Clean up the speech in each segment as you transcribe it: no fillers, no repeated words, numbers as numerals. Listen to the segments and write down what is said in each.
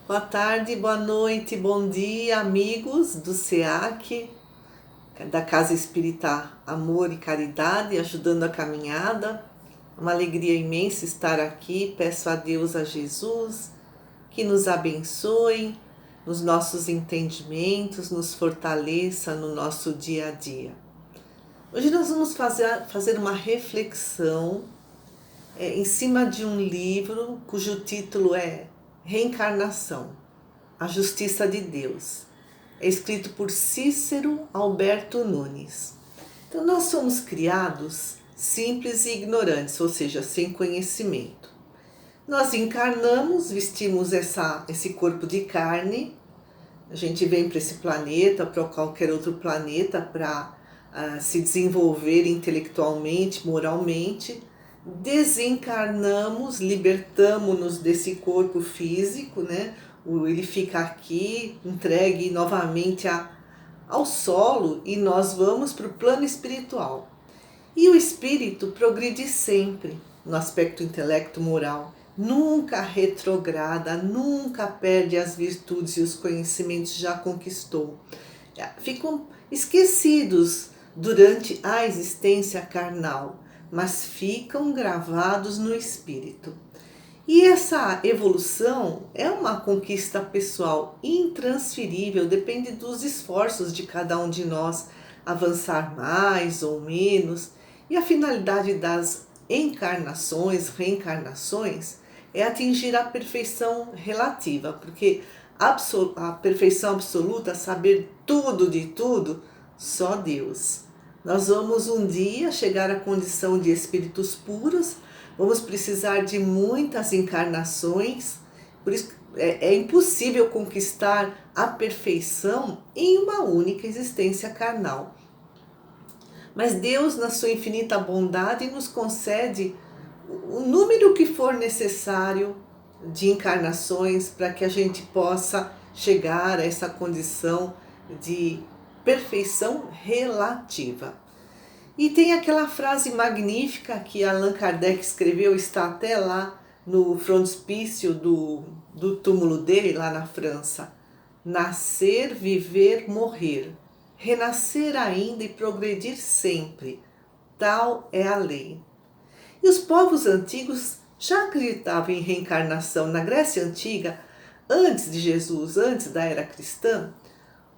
Boa tarde, boa noite, bom dia, amigos do SEAC, da Casa Espírita Amor e Caridade, ajudando a caminhada. Uma alegria imensa estar aqui. Peço a Deus, a Jesus, que nos abençoe nos nossos entendimentos, nos fortaleça no nosso dia a dia. Hoje nós vamos fazer uma reflexão em cima de um livro cujo título é Reencarnação, a Justiça de Deus. É escrito por Cícero Alberto Nunes. Então nós somos criados simples e ignorantes, ou seja, sem conhecimento. Nós encarnamos, vestimos esse corpo de carne, a gente vem para esse planeta, para qualquer outro planeta, para se desenvolver intelectualmente, moralmente. Desencarnamos, libertamos-nos desse corpo físico, né? Ele fica aqui, entregue novamente ao solo, e nós vamos para o plano espiritual. E o espírito progride sempre no aspecto intelecto moral, nunca retrograda, nunca perde as virtudes e os conhecimentos que já conquistou. Ficam esquecidos durante a existência carnal, mas ficam gravados no espírito. E essa evolução é uma conquista pessoal intransferível, depende dos esforços de cada um de nós avançar mais ou menos. E a finalidade das encarnações, reencarnações, é atingir a perfeição relativa, porque a perfeição absoluta, saber tudo de tudo, só Deus. Nós vamos um dia chegar à condição de espíritos puros, vamos precisar de muitas encarnações, por isso é impossível conquistar a perfeição em uma única existência carnal. Mas Deus, na sua infinita bondade, nos concede o número que for necessário de encarnações para que a gente possa chegar a essa condição de perfeição relativa. E tem aquela frase magnífica que Allan Kardec escreveu, está até lá no frontispício do túmulo dele, lá na França. Nascer, viver, morrer, renascer ainda e progredir sempre, tal é a lei. E os povos antigos já acreditavam em reencarnação. Na Grécia Antiga, antes de Jesus, antes da era cristã,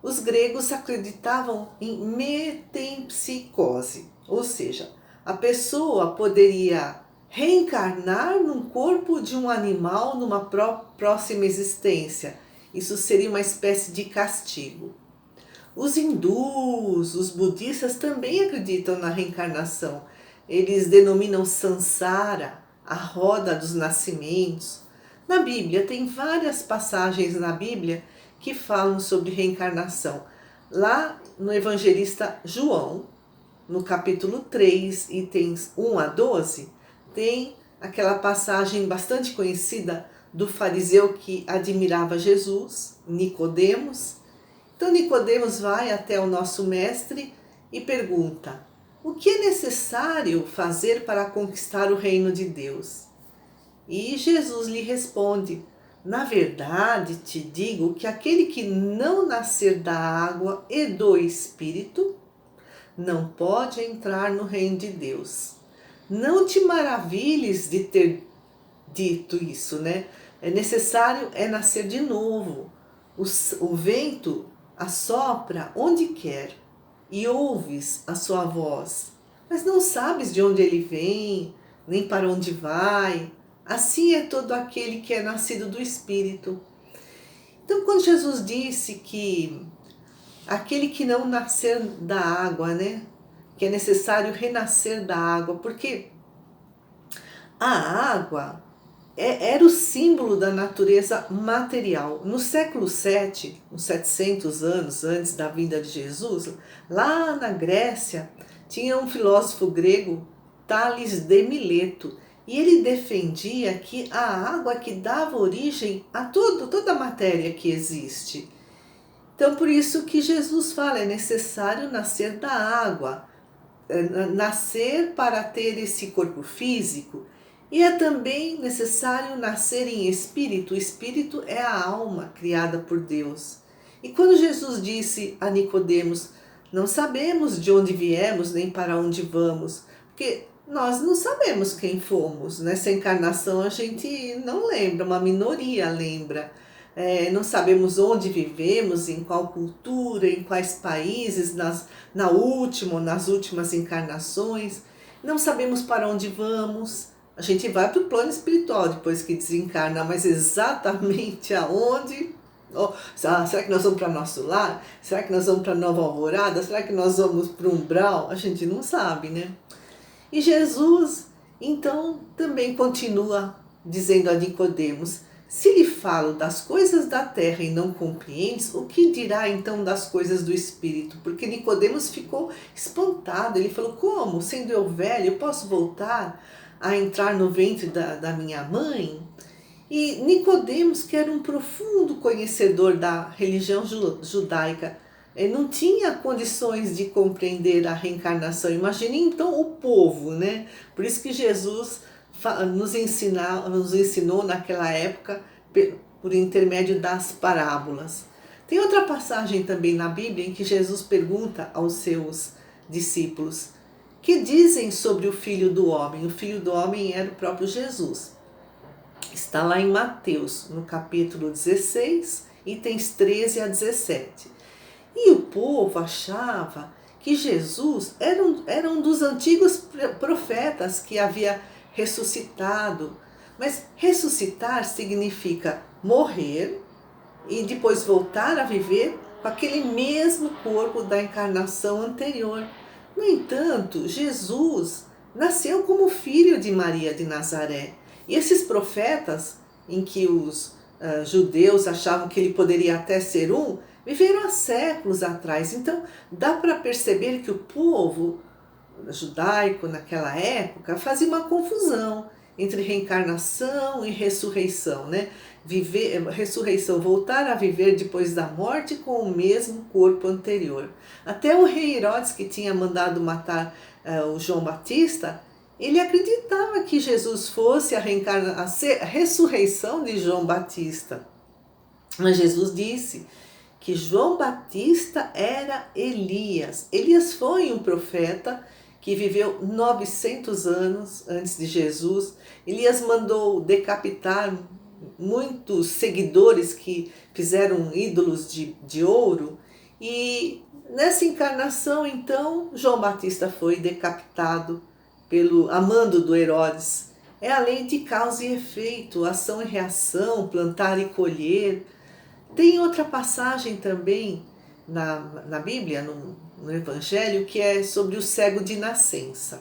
os gregos acreditavam em metempsicose, ou seja, a pessoa poderia reencarnar num corpo de um animal numa próxima existência. Isso seria uma espécie de castigo. Os hindus, os budistas também acreditam na reencarnação. Eles denominam Sansara, a roda dos nascimentos. Na Bíblia, tem várias passagens na Bíblia que falam sobre reencarnação. Lá no evangelista João, no capítulo 3, itens 1 a 12, tem aquela passagem bastante conhecida do fariseu que admirava Jesus, Nicodemos. Então Nicodemos vai até o nosso mestre e pergunta: o que é necessário fazer para conquistar o reino de Deus? E Jesus lhe responde: na verdade te digo que aquele que não nascer da água e do Espírito não pode entrar no reino de Deus. Não te maravilhes de ter dito isso, né? É necessário nascer de novo. O vento assopra onde quer e ouves a sua voz, mas não sabes de onde ele vem, nem para onde vai. Assim é todo aquele que é nascido do Espírito. Então, quando Jesus disse que aquele que não nascer da água, né, que é necessário renascer da água, porque a água era o símbolo da natureza material. No século VII, uns 700 anos antes da vinda de Jesus, lá na Grécia, tinha um filósofo grego, Tales de Mileto, e ele defendia que a água que dava origem a toda a matéria que existe. Então, por isso que Jesus fala, é necessário nascer da água, nascer para ter esse corpo físico. E é também necessário nascer em espírito. O espírito é a alma criada por Deus. E quando Jesus disse a Nicodemos, não sabemos de onde viemos nem para onde vamos, porque nós não sabemos quem fomos. Nessa encarnação a gente não lembra, uma minoria lembra. Não sabemos onde vivemos, em qual cultura, em quais países, na última ou nas últimas encarnações. Não sabemos para onde vamos. A gente vai para o plano espiritual depois que desencarna, mas exatamente aonde? Oh, será que nós vamos para nosso lar? Será que nós vamos para Nova Alvorada? Será que nós vamos para o umbral? A gente não sabe, né? E Jesus, então, também continua dizendo a Nicodemos, se lhe falo das coisas da terra e não compreendes, o que dirá então das coisas do Espírito? Porque Nicodemos ficou espantado, ele falou, como? Sendo eu velho, eu posso voltar a entrar no ventre da minha mãe? E Nicodemos, que era um profundo conhecedor da religião judaica, não tinha condições de compreender a reencarnação. Imagine então o povo, né? Por isso que Jesus nos ensinou naquela época por intermédio das parábolas. Tem outra passagem também na Bíblia em que Jesus pergunta aos seus discípulos, que dizem sobre o Filho do Homem? O Filho do Homem era o próprio Jesus. Está lá em Mateus, no capítulo 16, itens 13 a 17. E o povo achava que Jesus era um dos antigos profetas que havia ressuscitado. Mas ressuscitar significa morrer e depois voltar a viver com aquele mesmo corpo da encarnação anterior. No entanto, Jesus nasceu como filho de Maria de Nazaré. E esses profetas, em que os judeus achavam que ele poderia até ser viveram há séculos atrás. Então, dá para perceber que o povo judaico naquela época fazia uma confusão entre reencarnação e ressurreição, né? Ressurreição, voltar a viver depois da morte com o mesmo corpo anterior. Até o rei Herodes, que tinha mandado matar o João Batista, ele acreditava que Jesus fosse a ressurreição de João Batista. Mas Jesus disse que João Batista era Elias. Elias foi um profeta que viveu 900 anos antes de Jesus. Elias mandou decapitar muitos seguidores que fizeram ídolos de ouro. E nessa encarnação, então, João Batista foi decapitado a mando do Herodes. É a lei de causa e efeito, ação e reação, plantar e colher. Tem outra passagem também na Bíblia, no Evangelho, que é sobre o cego de nascença.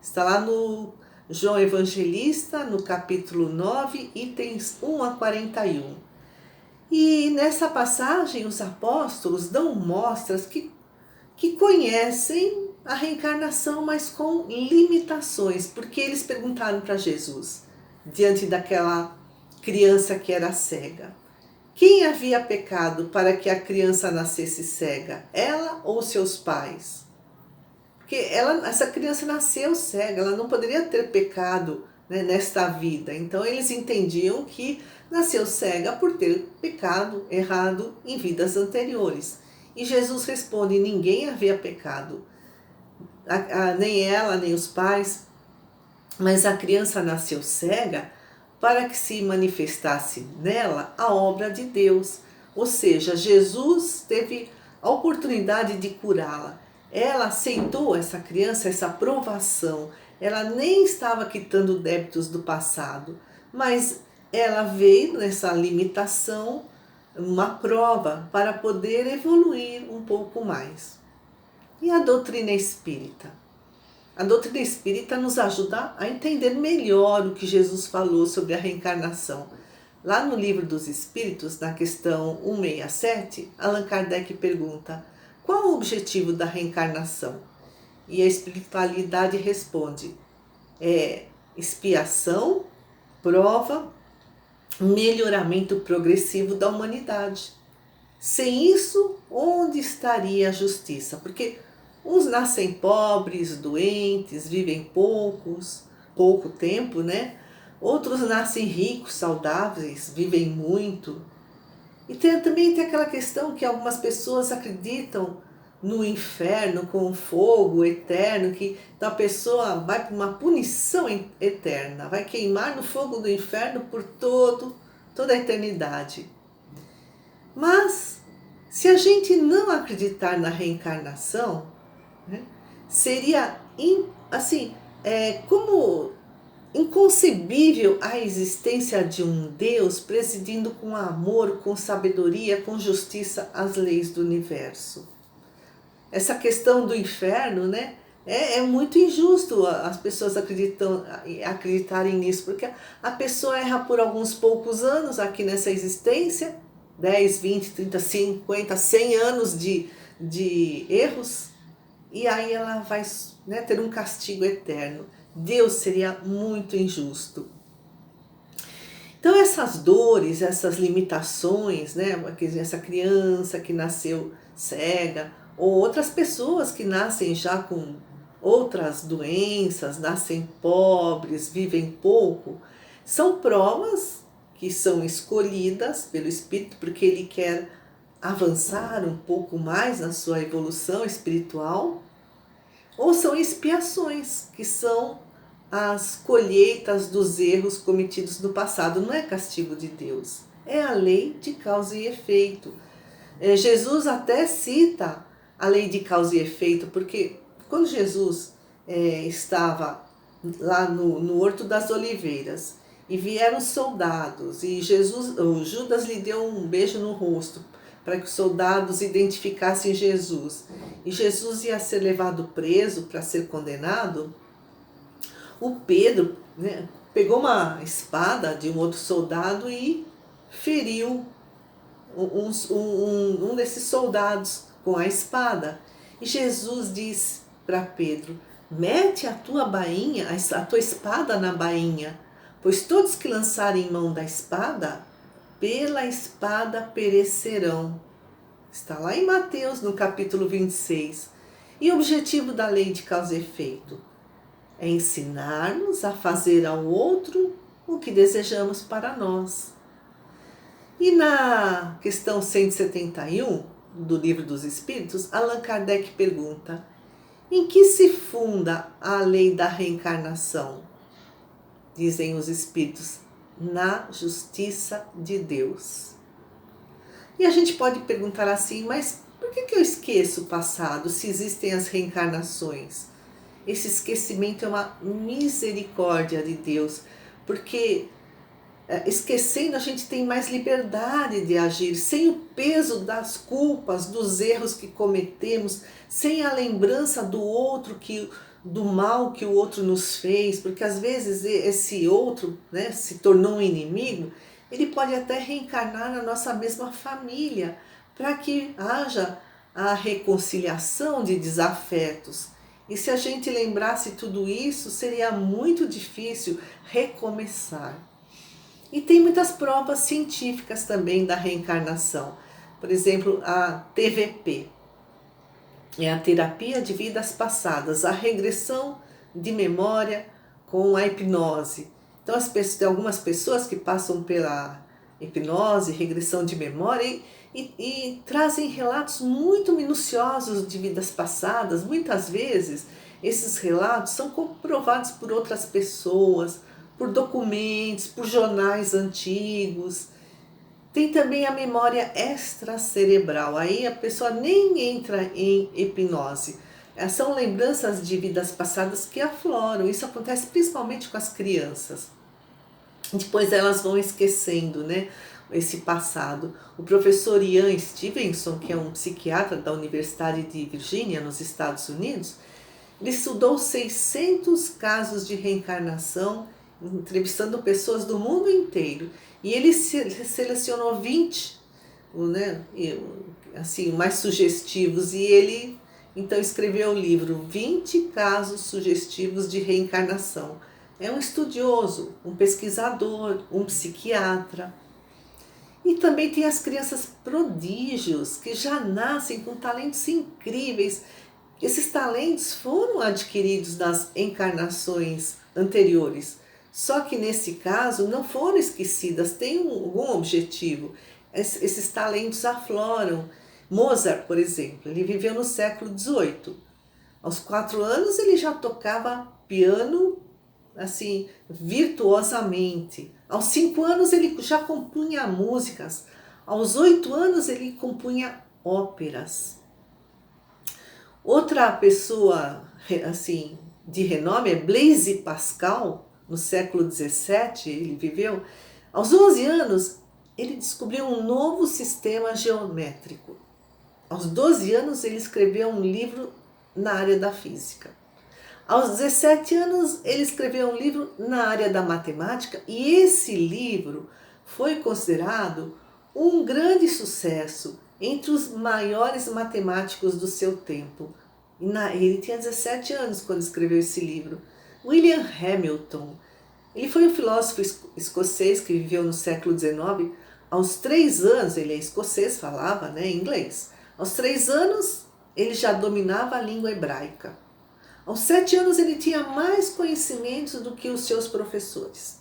Está lá no João Evangelista, no capítulo 9, itens 1 a 41. E nessa passagem os apóstolos dão mostras que conhecem a reencarnação, mas com limitações, porque eles perguntaram para Jesus, diante daquela criança que era cega, quem havia pecado para que a criança nascesse cega? Ela ou seus pais? Porque essa criança nasceu cega, ela não poderia ter pecado, né, nesta vida. Então eles entendiam que nasceu cega por ter pecado errado em vidas anteriores. E Jesus responde, ninguém havia pecado, nem ela, nem os pais, mas a criança nasceu cega para que se manifestasse nela a obra de Deus. Ou seja, Jesus teve a oportunidade de curá-la. Ela aceitou essa criança, essa provação. Ela nem estava quitando débitos do passado, mas ela veio nessa limitação, uma prova para poder evoluir um pouco mais. E a doutrina espírita? A doutrina espírita nos ajuda a entender melhor o que Jesus falou sobre a reencarnação. Lá no Livro dos Espíritos, na questão 167, Allan Kardec pergunta, qual o objetivo da reencarnação? E a espiritualidade responde, expiação, prova, melhoramento progressivo da humanidade. Sem isso, onde estaria a justiça? Porque uns nascem pobres, doentes, vivem poucos. pouco tempo, né? Outros nascem ricos, saudáveis, vivem muito. E também tem aquela questão que algumas pessoas acreditam no inferno com fogo eterno, que então a pessoa vai para uma punição eterna, vai queimar no fogo do inferno por toda a eternidade. Mas, se a gente não acreditar na reencarnação, né, seria assim, como inconcebível a existência de um Deus presidindo com amor, com sabedoria, com justiça as leis do universo. Essa questão do inferno, né, é muito injusto as pessoas acreditarem nisso, porque a pessoa erra por alguns poucos anos aqui nessa existência, 10, 20, 30, 50, 100 anos de erros, e aí ela vai, né, ter um castigo eterno. Deus seria muito injusto. Então essas dores, essas limitações, né, essa criança que nasceu cega, ou outras pessoas que nascem já com outras doenças, nascem pobres, vivem pouco, são provas que são escolhidas pelo Espírito porque ele quer avançar um pouco mais na sua evolução espiritual, ou são expiações, que são as colheitas dos erros cometidos no passado. Não é castigo de Deus, é a lei de causa e efeito. Jesus até cita a lei de causa e efeito, porque quando Jesus estava lá no Horto das Oliveiras, e vieram soldados, e o Judas lhe deu um beijo no rosto, para que os soldados identificassem Jesus, e Jesus ia ser levado preso para ser condenado, o Pedro, né, pegou uma espada de um outro soldado e feriu um desses soldados com a espada. E Jesus diz para Pedro: mete a tua bainha, a tua espada na bainha, pois todos que lançarem mão da espada, pela espada perecerão. Está lá em Mateus, no capítulo 26. E o objetivo da lei de causa e efeito é ensinar-nos a fazer ao outro o que desejamos para nós. E na questão 171 do Livro dos Espíritos, Allan Kardec pergunta: em que se funda a lei da reencarnação? Dizem os Espíritos: na justiça de Deus. E a gente pode perguntar assim: mas por que eu esqueço o passado se existem as reencarnações? Esse esquecimento é uma misericórdia de Deus, porque esquecendo a gente tem mais liberdade de agir, sem o peso das culpas, dos erros que cometemos, sem a lembrança do outro, do mal que o outro nos fez, porque às vezes esse outro, né, se tornou um inimigo, ele pode até reencarnar na nossa mesma família, para que haja a reconciliação de desafetos. E se a gente lembrasse tudo isso, seria muito difícil recomeçar. E tem muitas provas científicas também da reencarnação. Por exemplo, a TVP, é a terapia de vidas passadas, a regressão de memória com a hipnose. Então, tem algumas pessoas que passam pela hipnose, regressão de memória e trazem relatos muito minuciosos de vidas passadas. Muitas vezes, esses relatos são comprovados por outras pessoas, por documentos, por jornais antigos. Tem também a memória extracerebral, aí a pessoa nem entra em hipnose. São lembranças de vidas passadas que afloram, isso acontece principalmente com as crianças. Depois elas vão esquecendo, né, esse passado. O professor Ian Stevenson, que é um psiquiatra da Universidade de Virgínia, nos Estados Unidos, ele estudou 600 casos de reencarnação, entrevistando pessoas do mundo inteiro. E ele selecionou 20, né, assim, mais sugestivos, e ele então escreveu o livro 20 casos sugestivos de reencarnação. É um estudioso, um pesquisador, um psiquiatra. E também tem as crianças prodígios, que já nascem com talentos incríveis. Esses talentos foram adquiridos nas encarnações anteriores. Só que nesse caso não foram esquecidas, tem algum objetivo. Esses talentos afloram. Mozart, por exemplo, ele viveu no século XVIII. Aos 4 anos ele já tocava piano assim virtuosamente. Aos 5 anos ele já compunha músicas. Aos 8 anos ele compunha óperas. Outra pessoa assim de renome é Blaise Pascal, no século XVII ele viveu. Aos 11 anos ele descobriu um novo sistema geométrico. Aos 12 anos ele escreveu um livro na área da física. Aos 17 anos ele escreveu um livro na área da matemática e esse livro foi considerado um grande sucesso entre os maiores matemáticos do seu tempo. Ele tinha 17 anos quando escreveu esse livro. William Hamilton, ele foi um filósofo escocês que viveu no século XIX. Aos 3 anos, ele é escocês, falava inglês. Aos 3 anos, ele já dominava a língua hebraica. Aos 7 anos, ele tinha mais conhecimentos do que os seus professores.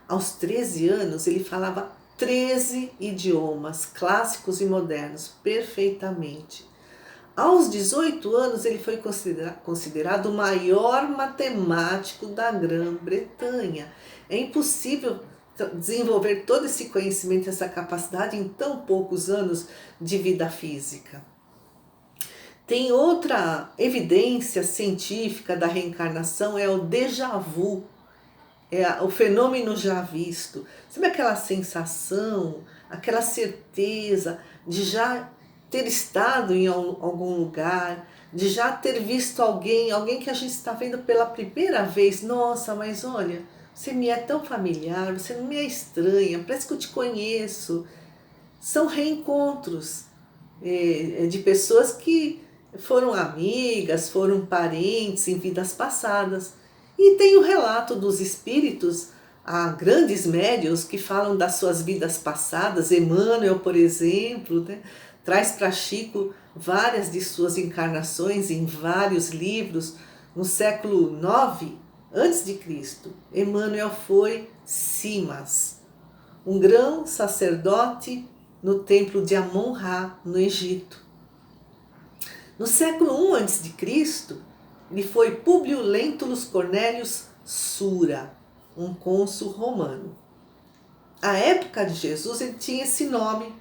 Aos 13 anos, ele falava 13 idiomas, clássicos e modernos, perfeitamente. Aos 18 anos, ele foi considerado o maior matemático da Grã-Bretanha. É impossível desenvolver todo esse conhecimento, essa capacidade em tão poucos anos de vida física. Tem outra evidência científica da reencarnação, é o déjà vu, é o fenômeno já visto. Sabe aquela sensação, aquela certeza de já ter estado em algum lugar, de já ter visto alguém que a gente está vendo pela primeira vez. Nossa, mas olha, você me é tão familiar, você não me é estranha, parece que eu te conheço. São reencontros de pessoas que foram amigas, foram parentes em vidas passadas. E tem o relato dos espíritos, há grandes médiuns que falam das suas vidas passadas. Emmanuel, por exemplo, traz para Chico várias de suas encarnações em vários livros. No século IX a.C., Emmanuel foi Simas, um grão sacerdote no templo de Amon-Ra, no Egito. No século I a.C., ele foi Públio Lentulus Cornelius Sura, um cônsul romano. À época de Jesus ele tinha esse nome,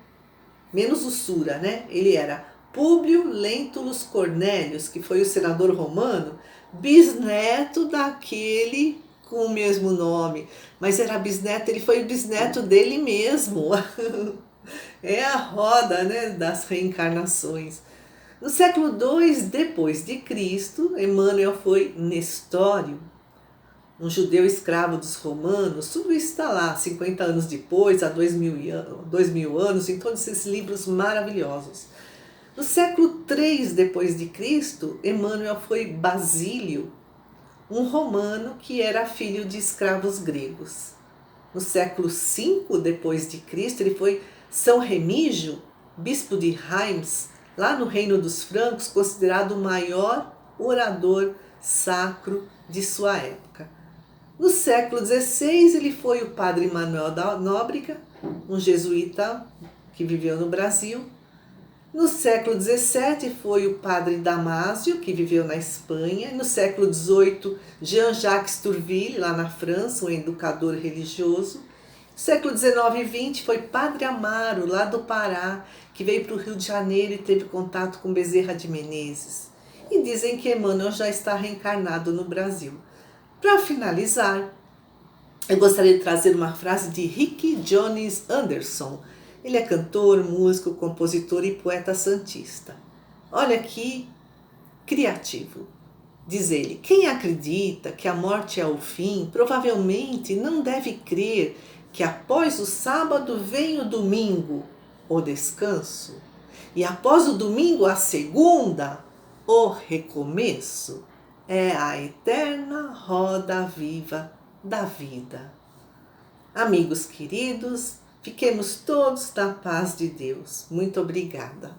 menos o Sura, Ele era Públio Lentulus Cornelius, que foi o senador romano, bisneto daquele com o mesmo nome. Mas era bisneto, ele foi bisneto dele mesmo. É a roda, das reencarnações. No século II depois de Cristo, Emmanuel foi Nestório, um judeu escravo dos romanos. Tudo isso está lá, 50 anos depois, há 2000 anos, em todos esses livros maravilhosos. No século III depois de Cristo, Emmanuel foi Basílio, um romano que era filho de escravos gregos. No século V depois de Cristo, ele foi São Remígio, bispo de Reims, lá no Reino dos Francos, considerado o maior orador sacro de sua época. No século XVI, ele foi o padre Manuel da Nóbrega, um jesuíta que viveu no Brasil. No século XVII, foi o padre Damásio, que viveu na Espanha. No século XVIII, Jean-Jacques Tourville, lá na França, um educador religioso. No século XIX e XX, foi padre Amaro, lá do Pará, que veio para o Rio de Janeiro e teve contato com Bezerra de Menezes. E dizem que Emmanuel já está reencarnado no Brasil. Para finalizar, eu gostaria de trazer uma frase de Rick Jones Anderson. Ele é cantor, músico, compositor e poeta santista. Olha que criativo. Diz ele: quem acredita que a morte é o fim, provavelmente não deve crer que após o sábado vem o domingo, o descanso, e após o domingo a segunda, o recomeço. É a eterna roda viva da vida. Amigos queridos, fiquemos todos na paz de Deus. Muito obrigada.